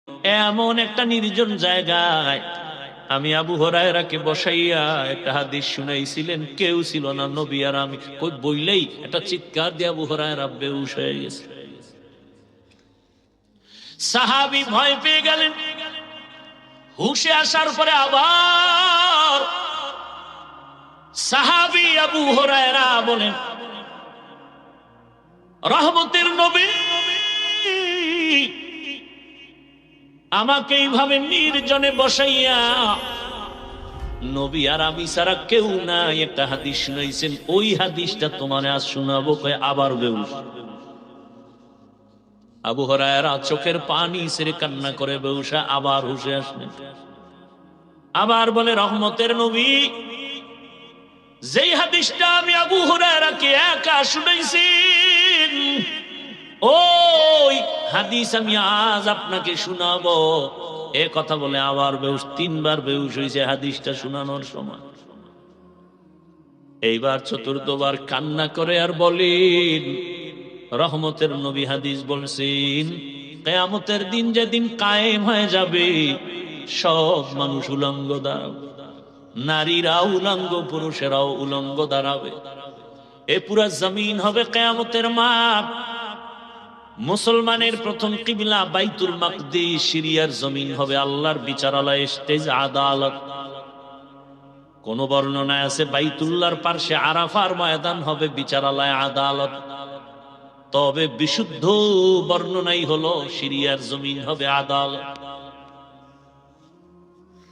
এমন একটা নির্জন জায়গায় আমি আবু হুরায়রাকে বসাইয়া একটা হাদিস শুনাইছিলেন, কেউ ছিল না, নবী আর আমি। কই বইলেই একটা চিৎকার দিয়ে আবু হুরায়রা বেহুশ হয়ে গেছে। সাহাবী ভয় পেয়ে গেলেন। হুশে আসার পরে আবার সাহাবী আবু হুরায়রা বলেন, রহমতের নবী আমাকে এইভাবে নির্জনে বসাইয়া, নবী আর আমি ছাড়া কেউ নাই, একটা হাদিস শুনাইছেন, ওই হাদিসটা তোমার আজ শোনাবো। কয় আবার বেহুশ। আবু হুরায়রা চোখের পানি ছেড়ে কান্না করে বেহুশা আবার হুশে আসলেন। আবার বলে, রহমতের নবী যেই হাদিসটা আমি আবু হুরায়রাকে একা শুনাইছি, ওই হাদিস আমি আজ আপনাকে শোনাবো। এ কথা বলে আবার বেহুশ, তিনবার বেহুশ হয়েছে হাদিসটা শোনানোর সময়। এইবার চতুর্থবার কান্না করে আর বলেন, রহমতের নবী হাদিস বলছেন, কিয়ামতের দিন যেদিন কায়েম হয়ে যাবে, সব মানুষ উলঙ্গ দাঁড়াবে, নারীরাও উলঙ্গ, পুরুষেরাও উলঙ্গ দাঁড়াবে। এ পুরা জমিন হবে কিয়ামতের মাঠ। মুসলমানের প্রথম কিবলা বাইতুল মাকদিস, সিরিয়ার জমিন হবে আল্লাহর বিচারালয়, স্টেজ আদালত। কোন বর্ণনায় আছে বাইতুল্লাহর পার্শ্বে আরাফার ময়দান হবে বিচারালয়, আদালত। তবে বিশুদ্ধ বর্ণনাই হলো সিরিয়ার জমিন হবে আদালত।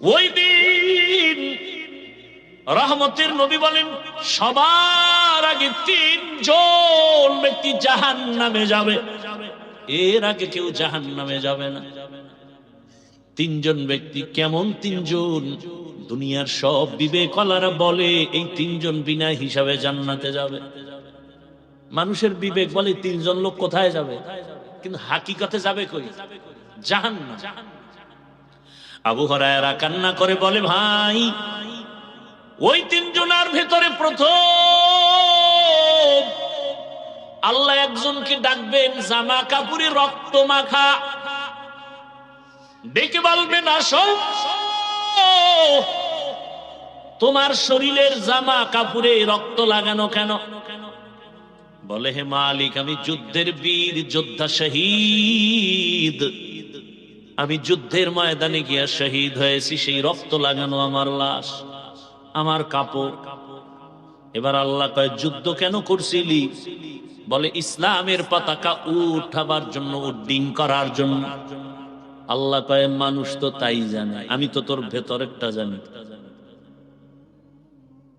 ওই দিন রহমতের নবী বলেন, সবার আগে তিনজন ব্যক্তি জাহান্নামে যাবে। এর আগে কেউ জাহান্নামে যাবে না। তিনজন ব্যক্তি। কেমন তিনজন? দুনিয়ার সব বিবেকওয়ালারা বলে এই তিনজন বিনা হিসাবে জান্নাতে যাবে। মানুষের বিবেক বলে তিনজন লোক কোথায় যাবে, কিন্তু হাকিকতে যাবে কই? জাহান্নাম। আবু হুরায়রা কান্না করে বলে, ভাই ওই তিনজনের ভেতরে প্রথম আল্লাহ একজনকে ডাকবেন, জামা কাপড়ে রক্ত মাখা, ডেকে বলবেন, আসো, তোমার শরীরের জামা কাপড়ে রক্ত লাগানো কেন? বলে, হে মালিক, আমি যুদ্ধের বীর যোদ্ধা, শহীদ, আমি যুদ্ধের ময়দানে গিয়া শহীদ হয়েছি, সেই রক্ত লাগানো আমার লাশ, আমার কাপড়। এবার আল্লাহ কয়, যুদ্ধ কেন করছিলি? বলে, ইসলামের পতাকা উঠাবার জন্য, উড্ডিং করার জন্য। আল্লাহ কয়, মানুষ তো তাই জানে, আমি তো তোর ভেতরেরটা জানি,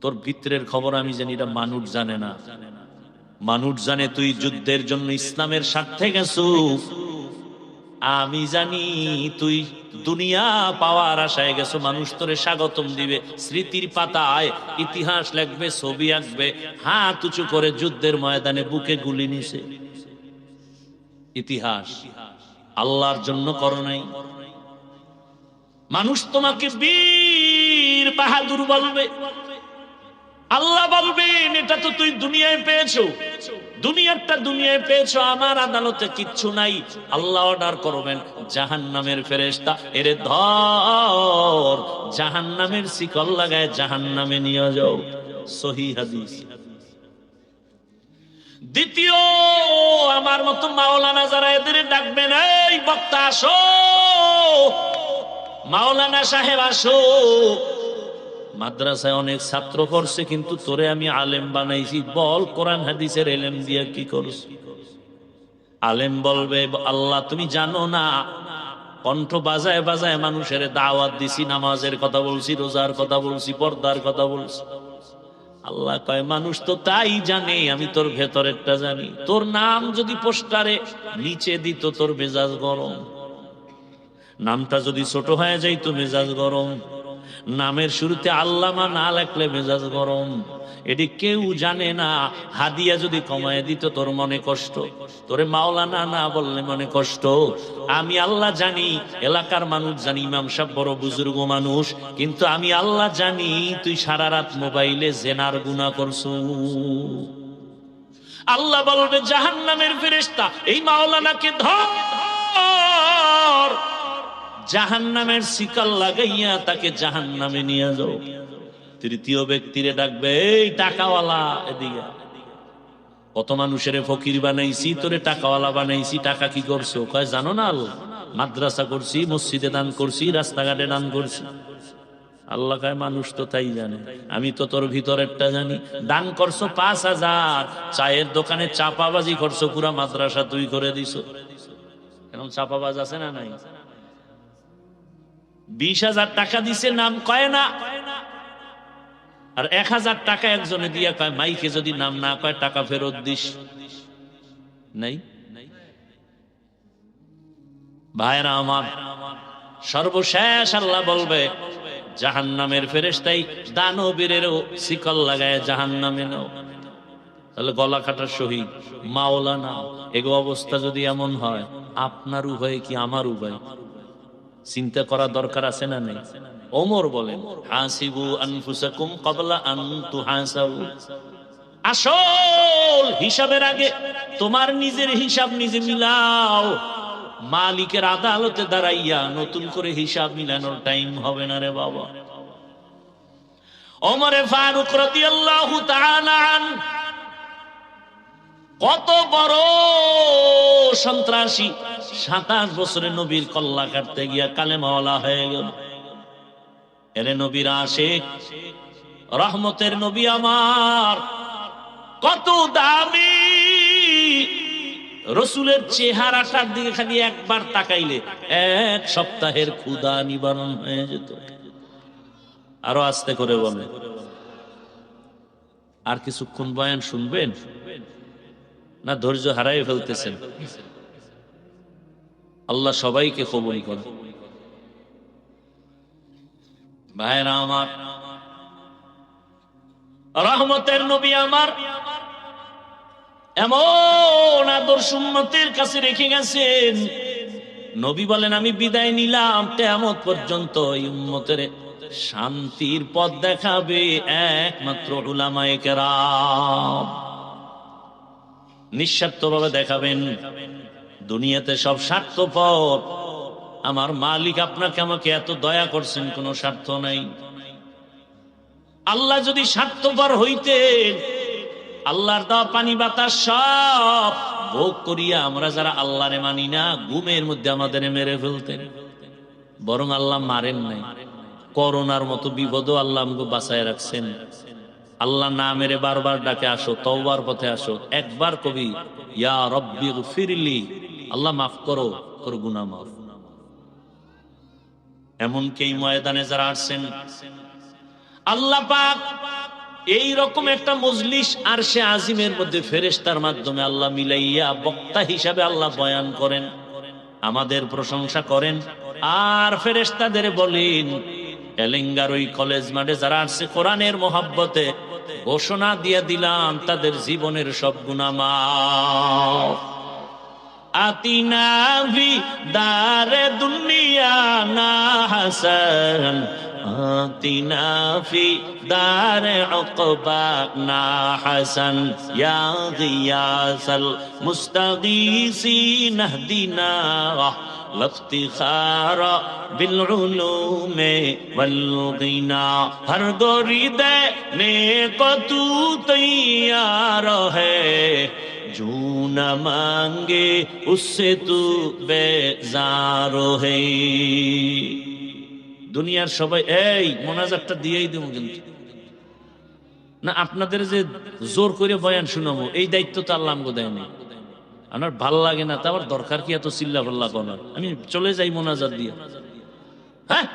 তোর ভিতরের খবর আমি জানি, এটা মানুষ জানে না। মানুষ জানে তুই যুদ্ধের জন্য ইসলামের স্বার্থে গেছো, আমি জানি তুই দুনিয়া পাওয়ার আশায় গেছো। মানুষ তোরে স্বাগতম দিবে, স্মৃতির পাতায় ইতিহাস লিখবে, ছবি আঁকবে, হাত উঁচু করে যুদ্ধের ময়দানে বুকে গুলি নিছে। ইতিহাস আল্লাহর জন্য করো নাই। মানুষ তোমাকে বীর বাহাদুর বলবে, আল্লাহ বলবেন, এটা তো তুই দুনিয়ায় পেয়েছো, দুনিয়ারটা দুনিয়ায় পেয়েছো, আমার আদালতে কিচ্ছু নাই। আল্লাহ অর্ডার করবেন, জাহান্নামের ফেরেশতা, এরে ধর, জাহান্নামের শিকল লাগায় জাহান্নামে নিয়ে যাও। সহিহ হাদিস। দ্বিতীয়, আমার মতো মাওলানা যারা, এদের ডাকবেন, এই বক্তা আসো, মাওলানা সাহেব আসো, মাদ্রাসায় অনেক ছাত্র পড়ছে, কিন্তু তোরে আমি আলেম বানাইছি, বল কোরআন হাদিসের এলেম দিয়া কি করছ? আলেম বলবে, আল্লাহ তুমি জানো না, কণ্ঠ বাজায় বাজায় মানুষের দাওয়াত দিছি, নামাজের কথা বলছি, রোজার কথা বলছি, পর্দার কথা বলছি। আল্লাহ কয়, মানুষ তো তাই জানে, আমি তোর ভেতরেরটা জানি। তোর নাম যদি পোস্টারে নিচে দিত, তোর মেজাজ গরম। নামটা যদি ছোট হয়ে যাইতো, মেজাজ গরম। নামের শুরুতে আল্লামা না লেখলে মেজাজ গরম। এটি কেউ জানে না। হাদিয়া যদি কমায় দিত, তোর মনে কষ্ট। তোরে মাওলানা না বললে মনে কষ্ট। আমি আল্লাহ জানি, এলাকার মানুষ জানি, ইমাম সাহেব বড় বুজুর্গ মানুষ, কিন্তু আমি আল্লাহ জানি তুই সারা রাত মোবাইলে জেনার গুনাহ করছো। আল্লাহ বলবে, জাহান্নামের ফেরেশতা, এই মাওলানাকে ধর, জাহান্নামের শিকল লাগাইয়া তাকে জাহান্নামে নিয়ে যাও। তৃতীয় ব্যক্তিরে ডাকবে, এই টাকাওয়ালা এদিকে। কত মানুষের ফকির বানাইছি, তোরে টাকাওয়ালা বানাইছি, টাকা কি করছো? কয় জানো না আল্লাহ, মাদ্রাসা করছি, মসজিদে দান করছি, রাস্তাঘাটে দান করছি। আল্লাহ কয় মানুষ তো তাই জানে, আমি তো তোর ভিতরেরটা জানি। দান করছো 5,000, চায়ের দোকানে চাপাবাজি করছো, পুরা মাদ্রাসা তুই করে দিছো। এরকম চাপাবাজ আছে না নাই? 20,000 টাকা দিছে, নাম কয় না। আর 1,000 টাকা একজনে দিয়া কয়, মাইকে যদি নাম না কয় টাকা ফেরত দিস। নাই ভাইরা আমার, সর্বশেষ আল্লাহ বলবে জাহান্নামের ফেরেশতাই দানবীরেরও শিকল লাগায় জাহান্নামে নাও। তাহলে গলা কাটার শহীদ মাওলানা, এগো অবস্থা যদি এমন হয়, আপনার উভয় কি আমার উভয়? চিন্তা করা দরকার আছে না নেই? ওমর বলেন, হাসিবু আনফুসাকুম ক্বাবলা আন তুহাসাবু। আসল হিসাবের আগে তোমার নিজের হিসাব নিজে মিলাও। মালিকের আদালতে দাঁড়াইয়া নতুন করে হিসাব মিলানোর টাইম হবে না রে বাবা। ওমরে ফারুক রাদিয়াল্লাহু তাআলা আনহু কত বড় সন্ত্রাসী, 27 বছরে নবীর কল্লা কাটতে গিয়া কালেমাওয়ালা হয়ে গেল। এরে নবীর আশিক, রহমতের নবী আমার কত দামি। রসুলের চেহারাটার দিকে খালি একবার তাকাইলে 1 সপ্তাহের ক্ষুধা নিবারণ হয়ে যেত। আরো আস্তে করে বলে, আর কিছুক্ষণ বয়ান শুনবেন না ধৈর্য হারাই ফেলতেছেন? আল্লাহ সবাইকে কবুল করে। ভাইরা আমার, রহমতের নবী আমার এমন আদর্শ উম্মতের কাছে রেখে গেছেন। নবী বলেন, আমি বিদায় নিলাম, কিয়ামত পর্যন্ত এই উম্মতের শান্তির পথ দেখাবে একমাত্র উলামায়ে কেরাম। নিঃস্বার্থভাবে দেখাবেন। দুনিয়াতে সব স্বার্থপর। আমার মালিক আপনাকে আমাকে এত দয়া করছেন, কোনো স্বার্থ নাই। আল্লাহ যদি স্বার্থপর হইতেন, আল্লাহর দেওয়া পানি বাতাস সব ভোগ করিয়া আমরা যারা আল্লাহরে মানি না, ঘুমের মধ্যে আমাদের মেরে ফেলতেন। বরং আল্লাহ মারেন নাই। করোনার মতো বিপদও আল্লাহ আমাকে বাঁচায় রাখছেন। আল্লাহ না মেরে বারবার ডাকে, আসো তওবার পথে আসো। একবার কবি ইয়া রব্বি গফিরলি, আল্লাহ মাফ করো, তোর গুনাহ মাফ। এমনকি এই ময়দানে যারা আসছেন, আল্লাহ পাক এই রকম একটা মজলিস আরশে আজিমের মধ্যে ফেরেশতার মাধ্যমে আল্লাহ মিলাইয়া বক্তা হিসাবে আল্লাহ বয়ান করেন, আমাদের প্রশংসা করেন। আর ফেরেশতাদের বলেন, এলেঙ্গার ওই কলেজ মাঠে যারা আসছে কোরআনের মহব্বতে, ঘোষণা দিয়ে দিলাম তাদের জীবনের সব গুনাহ মাফ। আতিনা ভি দারে দুনিয়া না হাসান, আতিনা ফি দারে উকবা না হাসান, ইয়া গিয়াসাল মুস্তাগীসিন ইহদিনা লফতিখারা বিল উলুমে ওয়াল গিনা। হর গোরি দেনে কো তু তৈয়ার হ্যায়, जो न मांगे उससे तू बेजार है। দুনিয়ার সবাই এই মোনাজাতটা দিয়েই দেবো, কিন্তু না আপনাদের যে জোর করে বয়ান শুনাবো এই দায়িত্ব তো আল্লাহ আমাকে দেয়নি। আমার ভাল লাগে না, তা আমার দরকার কি এত চিল্লা পাল্লা করার? আমি চলে যাই মোনাজাত দিয়ে। হ্যাঁ,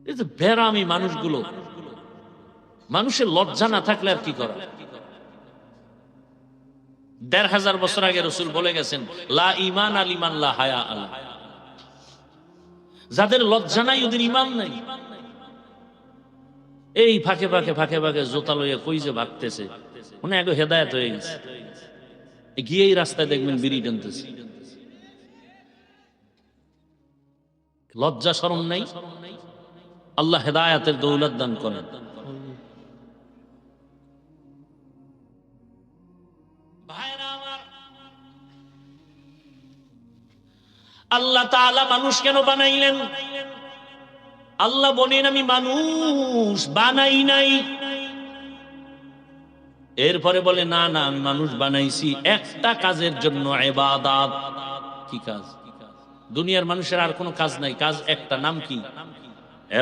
এই যে বেরামি মানুষগুলো, মানুষের লজ্জা না থাকলে আর কি করা? ১,৫০০ বছর আগে রাসূল বলে গেছেন, লা ঈমান আলিমান লা হায়া আলা। যাদের লজ্জা নাই ওদের ঈমান নাই। এই ফাঁকে ফাঁকে জোতা লইয়া কই যে ভাগতেছে, মনে আগে হেদায়েত হয়ে গেছে। গিয়েই রাস্তায় দেখবেন বিড়ি টানতেছে। লজ্জা শরম নাই। আল্লাহ হেদায়েতের দৌলত দান করেন। আল্লাহ তাআলা মানুষ কেন বানাইলেন? আল্লাহ বলেন আমি মানুষ বানাই নাই। এরপরে বলে না না আমি মানুষ বানাইছি একটা কাজের জন্য, ইবাদত। কি কাজ? দুনিয়ার মানুষের আর কোনো কাজ নাই, কাজ একটা, নাম কি?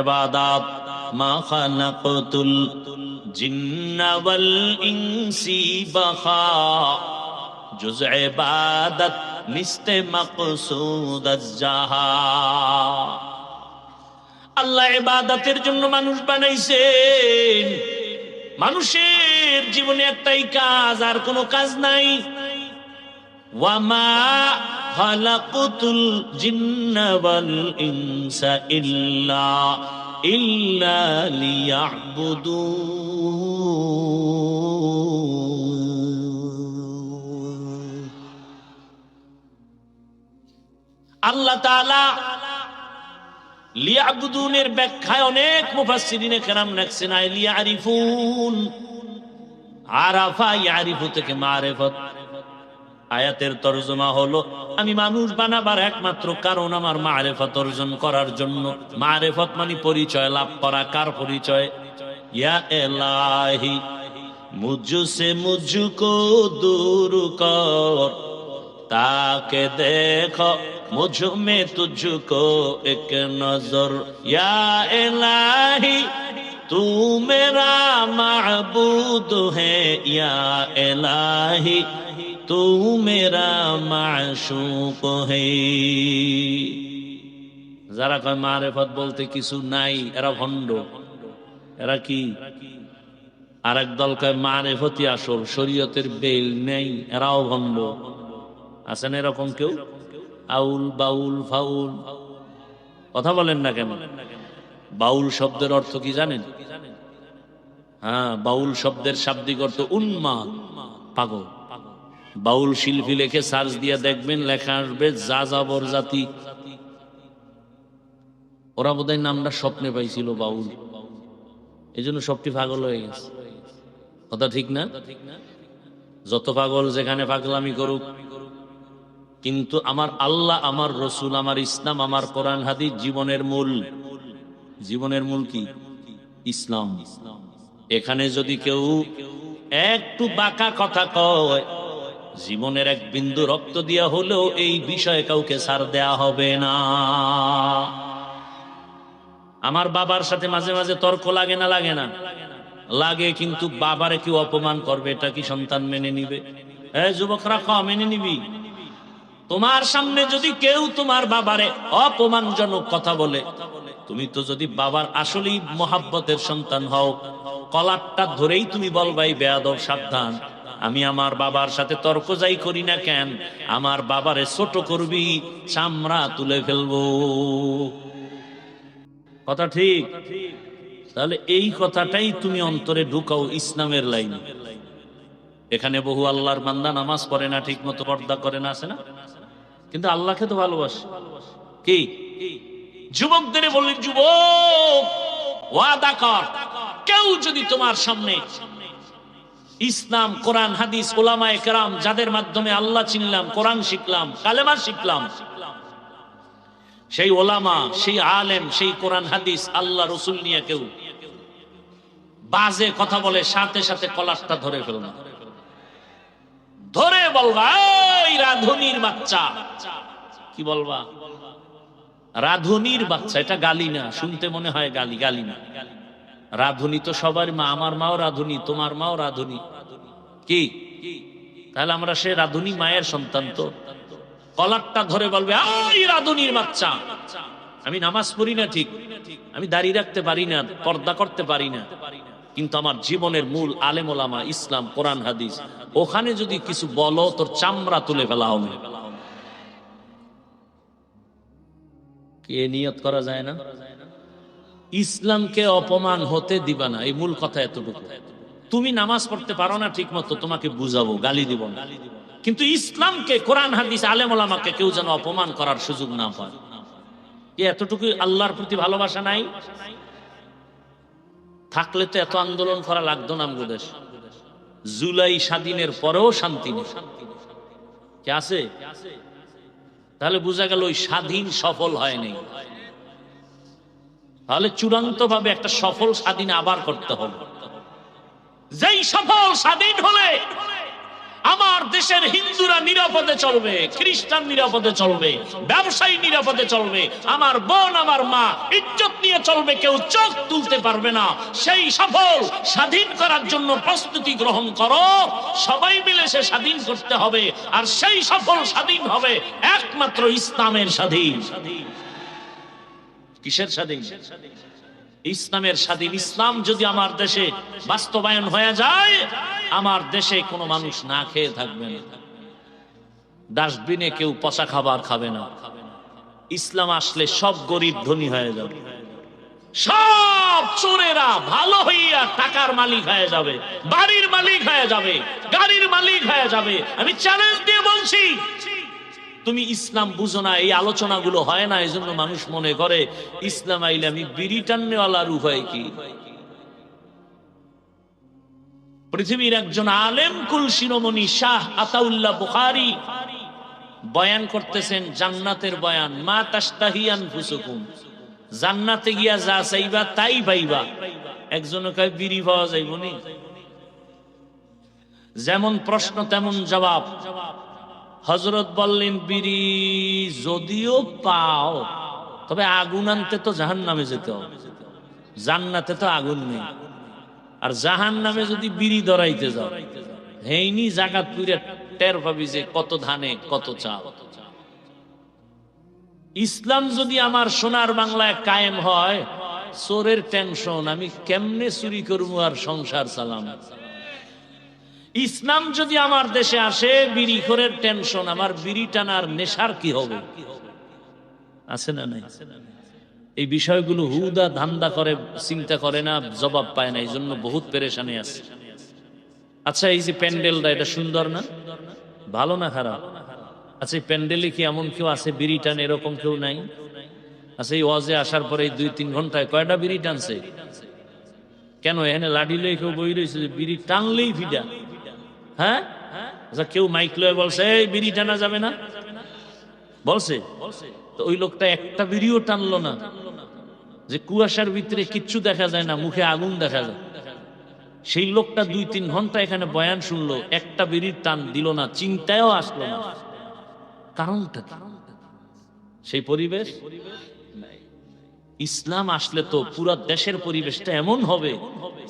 ইবাদত। মা খালাকাতুল জিন্না ওয়াল ইনসি বাখা, জুজ ইবাদত নিস্তে মাকসুদ আজ-জাহা। আল্লাহ ইবাদতের জন্য মানুষ বানাইছেন। মানুষের জীবনে একটাই কাজ, আর কোনো কাজ নাই। ওয়ামা খালাকাতুল জিন্না ওয়াল ইনসা ইল্লা লিয়াবুদুন। আল্লাহ তাআলা লিয়াবুদুনের ব্যাখ্যায় অনেক মুফাসসিরিনে কেরাম লিখছেন লিয়ারিফুন। আরাফা ইয়ারিফু থেকে মারিফত। আয়াতের তরজমা হলো আমি মানুষ বানাবার একমাত্র কারণ আমার মারিফত অর্জন করার জন্য। মারিফত মানে পরিচয় লাভ করা। কার পরিচয়? ইয়া ইলাহি মুঝসে মুঝকো দূর কর, তাকে দেখো मुझ में तुझको एक नजर, या इलाही तू मेरा माबूद है, या इलाही तू मेरा माशूक है। যারা কয় মারিফত বলতে কিছু নাই, এরা ভণ্ড। এরা কি? আরেক দল কয় মারিফতই আসল, শরীয়তের বেল নেই, এরাও ভণ্ড। আছেন এরকম কেউ? আউল বাউল ফাউল, কথা বলেন না কেন? বাউল শব্দের অর্থ কি জানেন? হ্যাঁ, বাউল শব্দের শাব্দিক অর্থ উন্মাদ, পাগল। বাউল শিল্পী লেখে সার্চ দিয়ে দেখবেন, লেখা আসবে যা যাবর জাতি। ওরা বোধহয় নামটা স্বপ্নে পাইছিল বাউল, এই জন্য সবটি পাগল হয়ে গেছে। কথা ঠিক না? যত পাগল যেখানে পাগলামি করুক, কিন্তু আমার আল্লাহ, আমার রসুল, আমার ইসলাম, আমার কোরআন হাদিস জীবনের মূল। জীবনের মূল কি? ইসলাম। এখানে যদি কেউ একটু বাঁকা কথা কয়, জীবনের এক বিন্দু রক্ত দিয়া হলেও এই বিষয়ে কাউকে ছাড় দেয়া হবে না। আমার বাবার সাথে মাঝে মাঝে তর্ক লাগে না? লাগে না? লাগে। কিন্তু বাবারে কেউ অপমান করবে, এটা কি সন্তান মেনে নিবে? যুবকরা মেনে নিবি? তোমার সামনে যদি কেউ তোমার বাবারে অপমানজনক কথা বলে, তুমি তো যদি বাবার আসলেই মহাব্বতের সন্তান হও, কলারটা ধরেই তুমি বলবাই বেয়াদব সাবধান, আমি আমার বাবার সাথে তর্ক যাই করি না কেন, আমার বাবারে ছোট করবি, চামড়া তুলে ফেলবো। কথা ঠিক? তাহলে এই কথাটাই তুমি অন্তরে ঢুকাও ইসলামের লাইনে। এখানে বহু আল্লাহর বান্দা নামাজ পড়ে না, ঠিক মতো পর্দা করে না, আছে না? কিন্তু আল্লাহকে তো ভালোবাসে। কি? যুবকদের বলি, যুবক ওয়াদা কর, কেউ যদি তোমার সামনে ইসলাম, কোরআন, হাদিস, উলামায়ে কেরাম যাদের মাধ্যমে আল্লাহ চিনলাম, কোরআন শিখলাম, কালেমা শিখলাম, সেই ওলামা, সেই আলেম, সেই কোরআন হাদিস, আল্লাহ রসুল নিয়ে কেউ বাজে কথা বলে, সাথে সাথে কলারটা ধরে ফেলনা, ধরে বলবা এই রাধুনির বাচ্চা। কি বলবা? রাধুনির বাচ্চা। এটা গালি না, শুনতে মনে হয় গালি, গালি না। রাধুনি তো সবার মা, আমার মাও রাধুনি, তোমার মাও রাধুনি। কি? তাহলে আমরা সে রাধুনি মায়ের সন্তান। তো কলারটা ধরে বলবে এই রাধুনির বাচ্চা। আমি নামাজ পড়ি না ঠিক, আমি দাঁড়িয়ে রাখতে পারি না, পর্দা করতে পারি না, কিন্তু আমার জীবনের মূল আলেম ওলামা, ইসলাম, কোরআন হাদিস, ওখানে যদি কিছু বলো তোর চামড়া তুলে ফেলা হবে। কে নিয়ত করা যায় না? ইসলামকে অপমান হতে দিবা না, এই মূল কথা এতটুকু। তুমি নামাজ পড়তে পারো না ঠিক মতো, তোমাকে বুঝাবো, গালি দিব না, কিন্তু ইসলামকে, কোরআন হাদিস, আলেম ওলামাকে কেউ যেন অপমান করার সুযোগ না পায়। এতটুকু আল্লাহর প্রতি ভালোবাসা নাই? থাকলে তো এত আন্দোলন করা লাগতো না আমাদের দেশ। জুলাই স্বাধীনের পরেও শান্তি নেই। কে আছে? তাহলে বোঝা গেল ওই স্বাধীন সফল হয়নি। তাহলে চূড়ান্ত ভাবে একটা সফল স্বাধীন আবার করতে হবে। যেই সফল স্বাধীন হলে আমার দেশের হিন্দুরা নিরাপদে চলবে, খ্রিস্টান নিরাপদে চলবে, ব্যবসায়ী নিরাপদে চলবে, আমার বোন আমার মা ইজ্জত নিয়ে চলবে, কেউ চোখ তুলতে পারবে না। সেই সফল স্বাধীন করার জন্য প্রস্তুতি গ্রহণ করো, সবাই মিলে সে স্বাধীন করতে হবে। আর সেই সফল স্বাধীন হবে একমাত্র ইসলামের স্বাধীন। কিসের স্বাধীন? ইসলামের স্বাধীন। ইসলাম যদি আমার দেশে বাস্তবায়ন হয়ে যায়, আমার দেশে কোনো মানুষ না খেয়ে থাকবে না, ডাস্টবিনে কেউ পচা খাবার খাবে না। ইসলাম আসলে সব গরিব ধনী হয়ে যাবে, সব চোরেরা ভালো হইয়া টাকার মালিক হয়ে যাবে, বাড়ির মালিক হয়ে যাবে, গাড়ির মালিক হয়ে যাবে। আমি চ্যালেঞ্জ দিয়ে বলছি, তুমি ইসলাম বুঝো না, এই আলোচনাগুলো হয় না, এই জন্য মানুষ মনে করে ইসলাম আইলে আমি বিড়ি টান্নেওয়ালার উপায় কি। পৃথিবীর একজন আলেম কুল শিরোমণি শাহ আতাউল্লাহ বুখারী বয়ান করতেছেন জান্নাতের বয়ান। মা তাশতাহি আনফুসুকুম, জান্নাতে গিয়া যা চাইবা তাই পাইবা। একজনে কয় বিড়ি পাওয়া যাইব নি? যেমন প্রশ্ন তেমন জবাব। হযরত বললেন, বিড়ি যদিও পাও, তবে আগুন আনতে তো জাহান্নামে যেতে হবে, জান্নাতে তো আগুন নেই। আর জাহান্নামে যদি বিড়ি ধরাইতে যাও, হেইনি জাকাত পুরে টের পাবি যে কত ধানে কত চাল। ইসলাম যদি আমার সোনার বাংলায় কায়েম হয়, চোরের টেনশন, আমি কেমনে চুরি করবো আর সংসার চালাম। ইসলাম যদি আমার দেশে আসে, বিড়িখোরের টেনশন, আমার বিড়ি টানার নেশার কি হবে? আছে না নাই? এই বিষয়গুলো হুদা ধান্দা করে, চিন্তা করে না, জবাব পায় না, এই জন্য বহুত পেরেশানি আছে। আচ্ছা, এই যে প্যান্ডেলটা, এটা সুন্দর না? ভালো না খারাপ? আচ্ছা, এই প্যান্ডেলে কি এমন কেউ আছে বিড়ি টান? এরকম কেউ নাই? আচ্ছা, এই ওয়াজে আসার পরে 2-3 ঘন্টায় কয়টা বিড়ি টানছে? কেন এখানে লাঠি লয়ে কেউ বই রয়েছে যে বিড়ি টানলেই ফিডা? হ্যাঁ, আচ্ছা, কেউ মাইক লয়ে বলছে এই বিড়ি টানা যাবে না? বলছে? তো ওই লোকটা একটা বিড়িও টানলো না, যে কুয়াশার ভিতরে কিচ্ছু দেখা যায় না, মুখে আগুন দেখা যায়। সেই লোকটা 2-3 ঘন্টা এখানে বয়ান শুনলো, একটা বিড়ির টান দিল না, চিন্তায়ও আসলো না। কারণটা কি? সেই পরিবেশ। ইসলাম আসলে তো পুরো দেশের পরিবেশটা এমন হবে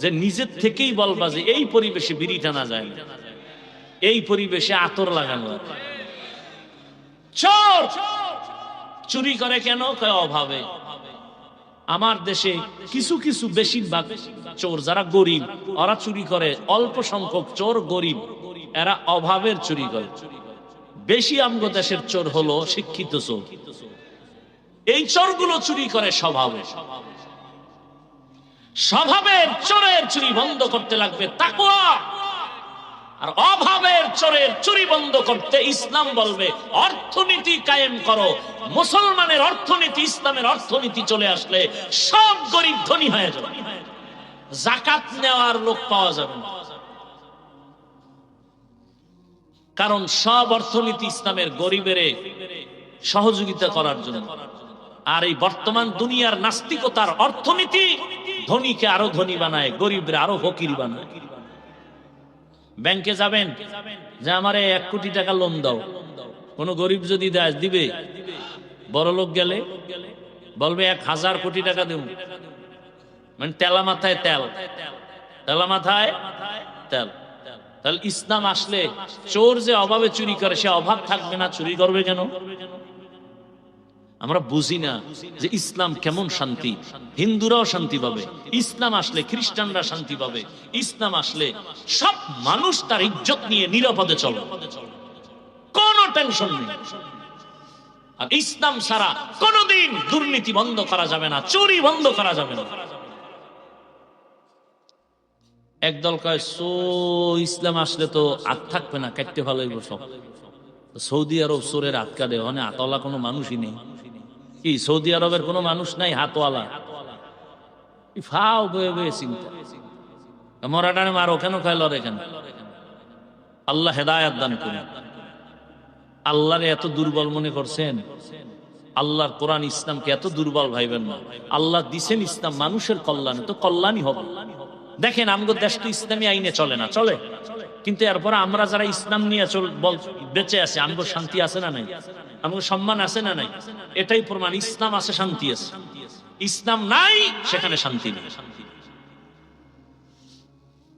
যে নিজের থেকেই বলবা যে এই পরিবেশে বিড়ি টানা যায় না, এই পরিবেশে আতর লাগানো। চোর চুরি করে কেন? অভাবে। আমার দেশে কিছু কিছু বেশিরভাগ চোর যারা গরিব, ওরা চুরি করে। অল্প সংখ্যক চোর গরিব, এরা অভাবের চুরি করে। বেশি আমগো দেশের চোর হলো শিক্ষিত চোর। এই চোরগুলো চুরি করে স্বভাবে। স্বভাবের চোরের চুরি বন্ধ করতে লাগবে তাকওয়া। আর অভাবের চোরের চুরি বন্ধ করতে ইসলাম বলবে অর্থনীতি কায়েম করো। মুসলমানের অর্থনীতি, ইসলামের অর্থনীতি চলে আসলে সব গরিব ধনী হয়ে যাবে, যাকাত নেওয়ার লোক পাওয়া যাবে না। কারণ সব অর্থনীতি ইসলামের গরিবের সহযোগিতা করার জন্য। আর এই বর্তমান দুনিয়ার নাস্তিকতার অর্থনীতি ধনীকে আরো ধনী বানায়, গরিবরা আরো ফকির বানায়। ব্যাংকে যাবেন যে আমারে 1 কোটি টাকা লোন দাও, কোন গরিব যদি দেয় দিবে? বড় লোক গেলে বলবে 1000 কোটি টাকা দেব। মানে তেলা মাথায় তেল, তেলা মাথায় তেল। তাহলে ইসলাম আসলে চোর যে অভাবে চুরি করে, সে অভাব থাকবে না, চুরি করবে কেন? আমরা বুঝি না যে ইসলাম কেমন শান্তি। হিন্দুরাও শান্তি পাবে ইসলাম আসলে, খ্রিস্টানরা শান্তি পাবে ইসলাম আসলে। সব মানুষ তার ইজ্জত নিয়ে নিরাপদে চলে, কোনো টেনশন নেই। আর ইসলাম ছাড়া কোনোদিন দুর্নীতি বন্ধ করা যাবে না, চুরি বন্ধ করা যাবে না। একদল কয় সো ইসলাম আসলে তো আত থাকবে না, কাটতে ভালোই সব। সৌদি আরব চোরের হাত কাটে, মানে হাতওয়ালা কোনো মানুষই নেই। কি সৌদি আরবের কোনো মানুষ নাই হাতওয়ালা? ফাও বয়ে বয়ে চিন্তা। মরাটারে মারো কেন? কয় লড়ে কেন? আল্লাহ হেদায়াত দান করুন। আল্লাহরে এত দুর্বল মনে করছেন? আল্লাহর কোরআন ইসলামকে এত দুর্বল ভাইবেন না। আল্লাহ দিছেন ইসলাম মানুষের কল্যাণে, তো কল্যাণই হবে। দেখেন আমগো দেশ তো ইসলামী আইনে চলে না, চলে, কিন্তু এরপরে আমরা যারা ইসলাম নিয়ে বেঁচে আছে, আমগো শান্তি আছে না নাই? আমগো সম্মান আছে না নাই? এটাই প্রমাণ, ইসলাম আছে শান্তি আছে, ইসলাম নাই সেখানে শান্তি নেই।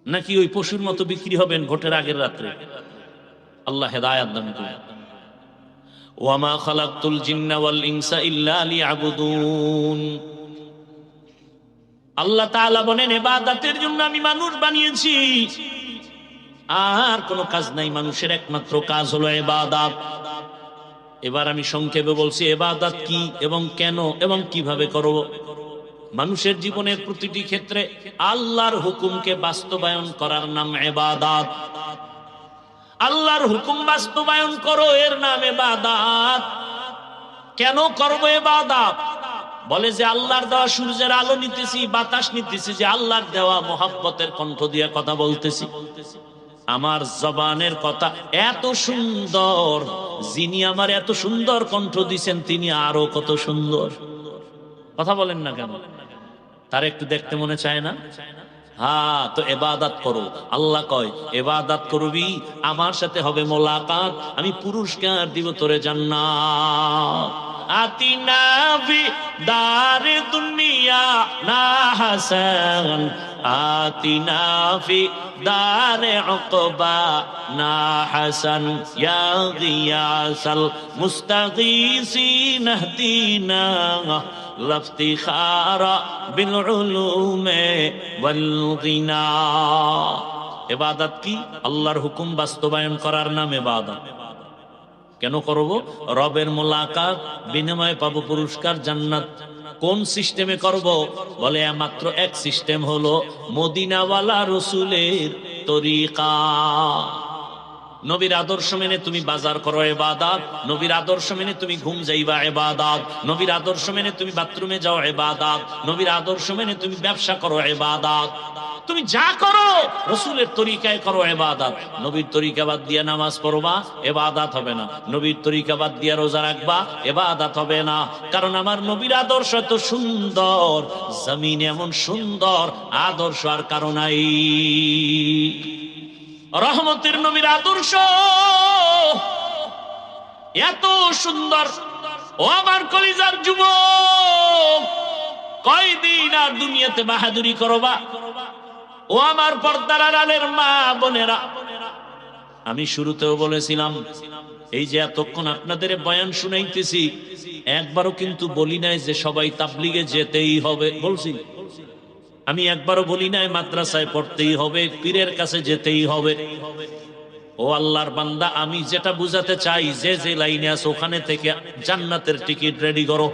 নাকি ওই পশুর মতো বিক্রি হবেন ভোটের আগের রাত্রে? আল্লাহ হেদায়াত দান করুন। ওয়ামা খালাকতুল জিন্না ওয়াল ইনসা ইল্লা লিয়াবুদুন। আল্লাহ তাআলা বলেন ইবাদতের জন্য আমি মানুষ বানিয়েছি, আর কোনো কাজ নাই, মানুষের একমাত্র কাজ হলো ইবাদত। এবার আমি সংক্ষেপে বলছি ইবাদত কি এবং কেন এবং কিভাবে করব। মানুষের জীবনের প্রতিটি ক্ষেত্রে আল্লাহর হুকুমকে বাস্তবায়ন করার নাম ইবাদত। আল্লাহর হুকুম বাস্তবায়ন করো, এর নাম ইবাদত। কেন করব ইবাদত? বলে যে আল্লাহর দেওয়া সূর্যের আলো নিতেছি, বাতাস নিতেছি, যে আল্লাহর দেওয়া মোহাব্বতের কণ্ঠ দিয়ে কথা বলতেছি। আমার জবানের কথা এত সুন্দর, যিনি আমার এত সুন্দর কণ্ঠ দিছেন তিনি আরো কত সুন্দর। কথা বলেন না কেন? তার একটু দেখতে মনে চায় না? হ্যাঁ, তো ইবাদত করো। আল্লাহ কয় ইবাদত করবি, আমার সাথে হবে মোলাকাত, আমি পুরস্কার দিব তোরে জান্নাত। আতিনা ফি দারে দুনিয়া না হাসান, আতিনা ফি দারে উকবা না হাসান, ইয়া গিয়াসাল মুস্তাগীসিন ইহদিনা লাফতিখারা বিল উলুমে ওয়াল গিনা। ইবাদত কি? আল্লাহর হুকুম বাস্তবায়ন করার নাম ইবাদত। কেন করব? রবের মোলাকাত, বিনিময়ে পাবো পুরস্কার জান্নাত। কোন সিস্টেমে করব? বলে মাত্র এক সিস্টেম, হলো মদিনাওয়ালা রসুলের তরিকা। নবীর আদর্শ মেনে তুমি বাজার করো ইবাদত, নবীর আদর্শ মেনে তুমি ঘুম যাইবা ইবাদত, নবীর আদর্শ মেনে তুমি বাথরুমে যাও ইবাদত, নবীর আদর্শ মেনে তুমি ব্যবসা করো ইবাদত। তুমি যা করো রাসূলের তরিকায় করো ইবাদত। নবীর তরিকা বাদ দিয়ে নামাজ পড়বা, ইবাদত হবে না। নবীর তরিকা বাদ দিয়ে রোজা রাখবা, ইবাদত হবে না। কারণ আমার নবীর আদর্শ এত সুন্দর, জমিনে এমন সুন্দর আদর্শ আর কারো নাই। রহমতের নবীর আদর্শ এত সুন্দর। ও আমার কলিজার যুবক, কয়দিন আর দুনিয়াতে বাহাদুরি করবা? ও আমার পর্দার আড়ালের মা বোনেরা, আমি শুরুতেও বলেছিলাম, এই যে এতক্ষণ আপনাদের বয়ান শুনাইতেছি, একবারও কিন্তু বলি নাই যে সবাই তাবলিগে যেতেই হবে। বলছি? আমি একবারও বলি নাই মাদ্রাসায় পড়তেই হবে, পীরের কাছে যেতেই হবে। ও আল্লাহর বান্দা, আমি যেটা বুঝাতে চাই, যে যে লাইনে আছে ওখানে থেকে জান্নাতের টিকিট রেডি করো।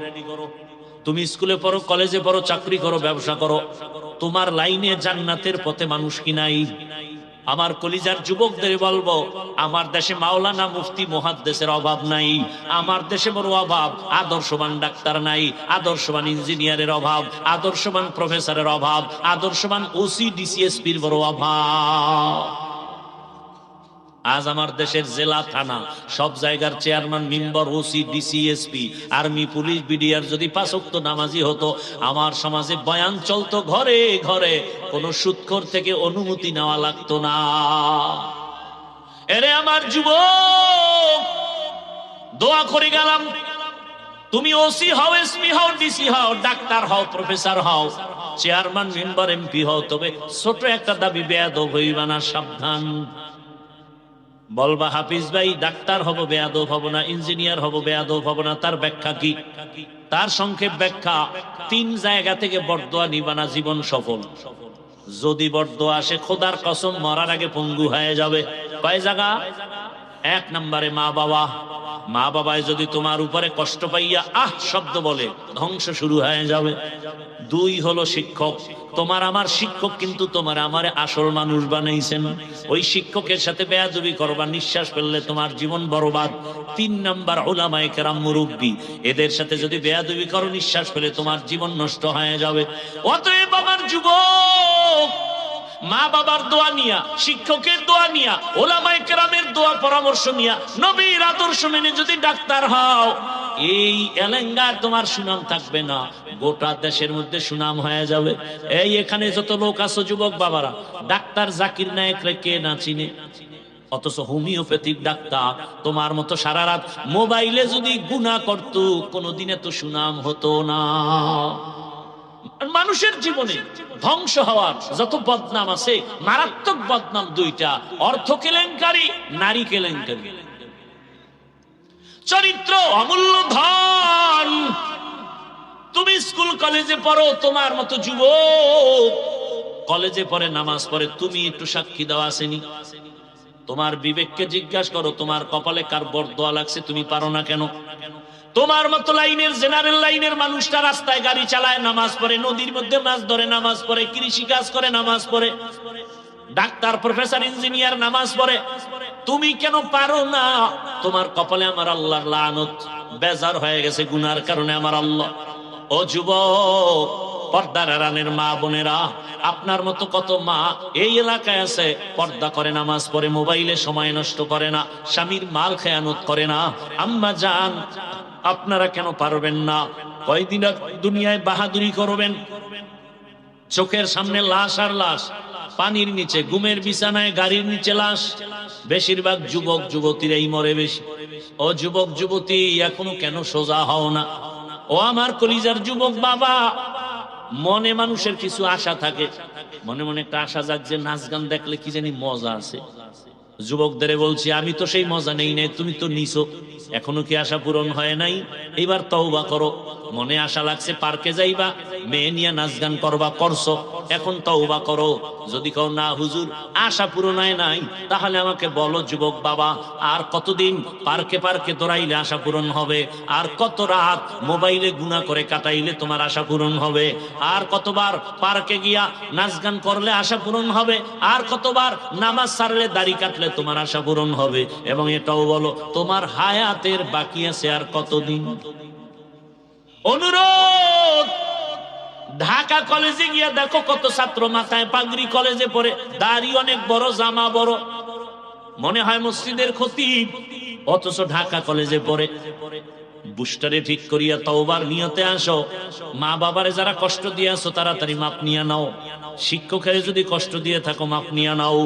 তুমি স্কুলে পড়ো, কলেজে পড়ো, চাকরি করো, ব্যবসা করো, তোমার লাইনে জান্নাতের পথে মানুষ কি নাই? আমার কলিজার যুবকদের বলবো, আমার দেশে মাওলানা মুফতি মুহাদ্দিসের অভাব নাই। আমার দেশে বড় অভাব আদর্শবান ডাক্তার নাই, আদর্শবান ইঞ্জিনিয়ারের অভাব, আদর্শবান প্রফেসরের অভাব, আদর্শবান ওসি ডিসিএসপির বড় অভাব। আজ আমার দেশের জেলা থানা সব জায়গার chairman, member, OC, DC SP, army, police, BDR যদি 5 ওয়াক্ত নামাজি হতো, আমার সমাজে বয়ান চলতো ঘরে ঘরে, কোনো সুদখোর থেকে অনুমতি নেওয়া লাগতো না। এরে আমার যুবক, দোয়া করে গেলাম, তুমি ওসি হও, এসপি হও, ডিসি হও, ডাক্তার হও, প্রফেসর হও, চেয়ারম্যান, মেম্বার, এমপি হও, তবে ছোট একটা দাবি, বেয়াদব হইবা না, সাবধান। বলবা হাফিজ ভাই ডাক্তার হব, বেয়াদব হব না, ইঞ্জিনিয়ার হব, বেয়াদব হব না। তার ব্যাখ্যা কি? তার সংক্ষেপ ব্যাখ্যা, 3 জায়গা থেকে বরদোয়া নিবা না, জীবন সফল। যদি বরদোয়া আসে, খোদার কসম মরার আগে পঙ্গু হয়ে যাবে। কয় জায়গা? 1 নম্বরে মা বাবা। মা বাবায় যদি তোমার উপরে কষ্ট পাইয়া আহ শব্দ বলে, ধ্বংস শুরু হয়ে যাবে। 2 হলো শিক্ষক। তোমার আমার শিক্ষক কিন্তু তোমার আমারে আসল মানুষ বানাইছেন। ওই শিক্ষকের সাথে বেয়াদবি করবা, নিঃশ্বাস ফেললে তোমার জীবন বরবাদ। 3 নাম্বার উলামায়ে কেরাম, মুরব্বী, এদের সাথে যদি বেয়াদবি করো, নিঃশ্বাস ফেলে তোমার জীবন নষ্ট হয়ে যাবে। অতএব আমার যুবক, মা বাবার দোয়া নিয়া, শিক্ষকের দোয়া নিয়া, ওলামায়ে কেরামের দোয়া পরামর্শ নিয়া, নবীর আদর্শ মেনে যদি ডাক্তার হও, এই এলাঙ্গার তোমার সুনাম থাকবে না, গোটা দেশের মধ্যে সুনাম হয়ে যাবে। এই এখানে যত লোক আছে যুবক বাবারা, ডাক্তার জাকির নায়েক রে কে না চিনে? অথচ হোমিওপ্যাথিক ডাক্তার তোমার মতো সারা রাত মোবাইলে যদি গুনাহ করতো, কোনোদিনে তো সুনাম হতো না। মানুষের জীবনে ধ্বংস হওয়ার যত বদনাম আছে, মারাত্মক বদনাম দুইটা: অর্থ কেলেঙ্কারি, নারী কেলেঙ্কারি। চরিত্র অমূল্য ধন। তুমি স্কুল কলেজে পড়ো, তোমার মতো যুবক কলেজে পড়ে, নামাজ পড়ে, তুমি একটু সাক্ষী দেওয়া আসেনি? তোমার বিবেককে জিজ্ঞাসা করো, তোমার কপালে কার বরদোয়া লাগছে, তুমি পারো না কেন? তোমার মতো লাইনের, জেনারেল লাইনের মানুষটা রাস্তায় গাড়ি চালায়, নামাজ পড়ে, নদীর মধ্যে মাছ ধরে নামাজ পড়ে, কৃষি কাজ করে নামাজ পড়ে, ডাক্তার, প্রফেসর, ইঞ্জিনিয়ার নামাজ পড়ে, তুমি কেন পারো না? তোমার কপালে আমার আল্লাহর লানত, বেজার হয়ে গেছে গুনার কারণে আমার আল্লাহ। ও যুবক, পর্দার আড়ালের মা বোনেরা, আপনার মতো কত মা এই এলাকায় আছে, পর্দা করে, নামাজ পড়ে, মোবাইলে সময় নষ্ট করে না, স্বামীর মাল খেয়ানত করে না। আম্মা জান, আপনারা কেন পারবেন না? কয়দিন আর দুনিয়ায় বাহাদুরি করবেন? চোখের সামনে লাশ আর লাশ, পানির নিচে, ঘুমের বিছানায়, গাড়ির নিচে লাশ। বেশিরভাগ যুবক যুবতীরাই মরে বেশি। ও যুবক যুবতী, এখনো কেন সোজা হও না? ও আমার কলিজার যুবক বাবা, মনে মানুষের কিছু আশা থাকে, মনে মনে একটা আশা যাক যে নাচ গান দেখলে কি জানি মজা আছে। যুবকদের বলছি, আমি তো সেই মজা নেই নাই, তুমি তো নিছো, এখনো কি আশা পূরণ হয় নাই? এবার তওবা করো। মনে আশা লাগছে পার্কে যাইবা, মেয়ে নিয়ে নাচ গান করবা, করছো, এখন তওবা করো। যদি কও না হুজুর আশা পূরণ হয় নাই, তাহলে আমাকে বলো যুবক বাবা, আর কতদিন পার্কে পার্কে দৌড়াইলে আশা পূরণ হবে? আর কত রাত মোবাইলে গুনাহ করে কাটাইলে তোমার আশা পূরণ হবে? আর কতবার পার্কে গিয়া নাচ গান করলে আশা পূরণ হবে? আর কতবার নামাজ ছাড়লে, দাড়ি কাটলে তোমার আশা পূরণ হবে? এবং এটাও বলো, তোমার হায়াতের বাকি আছে আর কতদিন? অনুরোধ, ঢাকা কলেজে গিয়া দেখো কত ছাত্র মাথায় পাগড়ি, কলেজে পড়ে, দাড়ি অনেক বড়, জামা বড়, মনে হয় মসজিদের খতিব, অথচ ঢাকা কলেজে পড়ে। বুস্টারে ঠিক করিয়া তওবার নিয়তে আসো। মা বাবারে যারা কষ্ট দিয়ে আসো, তাড়াতাড়ি মাপ নিয়ে নাও। শিক্ষকের যদি কষ্ট দিয়ে থাকো, মাপ নিয়ে নাও।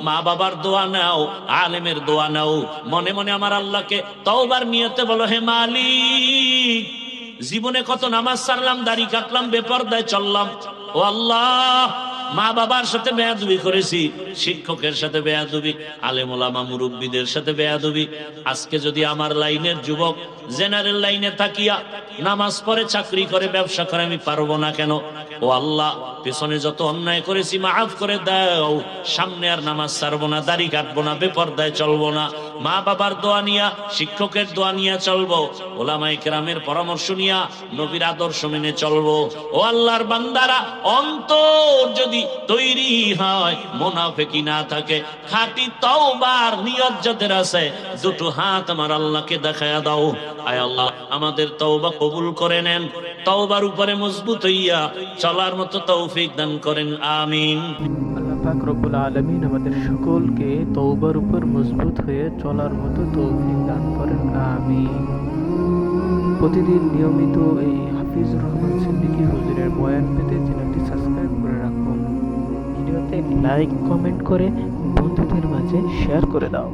মা বাবার দোয়া নাও, আলেমের দোয়া নাও। মনে মনে আমার আল্লাহকে তওবার নিয়তে বলো, হে মালিক, জীবনে কত নামাজ ছাড়লাম, দাড়ি কাটলাম, বেপরদায় চললাম। ও আল্লাহ, মা বাবার সাথে বেয়াদবি করেছি, শিক্ষকের সাথে বেয়াদবি, আলেম ওলামা মুরব্বীদের সাথে বেয়াদবি। আজকে যদি আমার লাইনের যুবক জেনারেল লাইনে থাকিয়া নামাজ পড়ে, চাকরি করে, ব্যবসা করে, আমি পারবো না কেন? ও আল্লাহ, পেছনে যত অন্যায় করেছি মাফ করে দাও। সামনে আর নামাজ ছাড়বো না, দাড়ি কাটবো না, বেপরদায় চলবো না। মা বাবার দোয়া নিয়া, শিক্ষকের দোয়া নিয়া চলবো, ওলামায়ে কেরামের পরামর্শ নিয়া, নবীর আদর্শ মেনে চলবো। ও আল্লাহর বান্দারা, অন্তর যদি তৈরি হয়, মুনাফিকি না থাকে, খাঁটি তওবার নিয়ত যাদের আছে, দুটো হাত আমার আল্লাহকে দেখায়া দাও। আয় আল্লাহ, আমাদের তওবা কবুল করে নেন, তওবার উপরে মজবুত হইয়া চলার মতো তৌফিক দান করেন, আমিন। আল্লাহ পাক রব্বুল আলামিন আমাদের সকলকে তওবার উপর মজবুত হয়ে চলার মতো তৌফিক দান করেন, আমিন। প্রতিদিন নিয়মিত এই হাফিজুর রহমান সিদ্দিকী হুজুরের বয়ান পেতে চ্যানেলটি সাবস্ক্রাইব করে রাখুন। ভিডিওতে লাইক, কমেন্ট করে বন্ধুদের মাঝে শেয়ার করে দাও।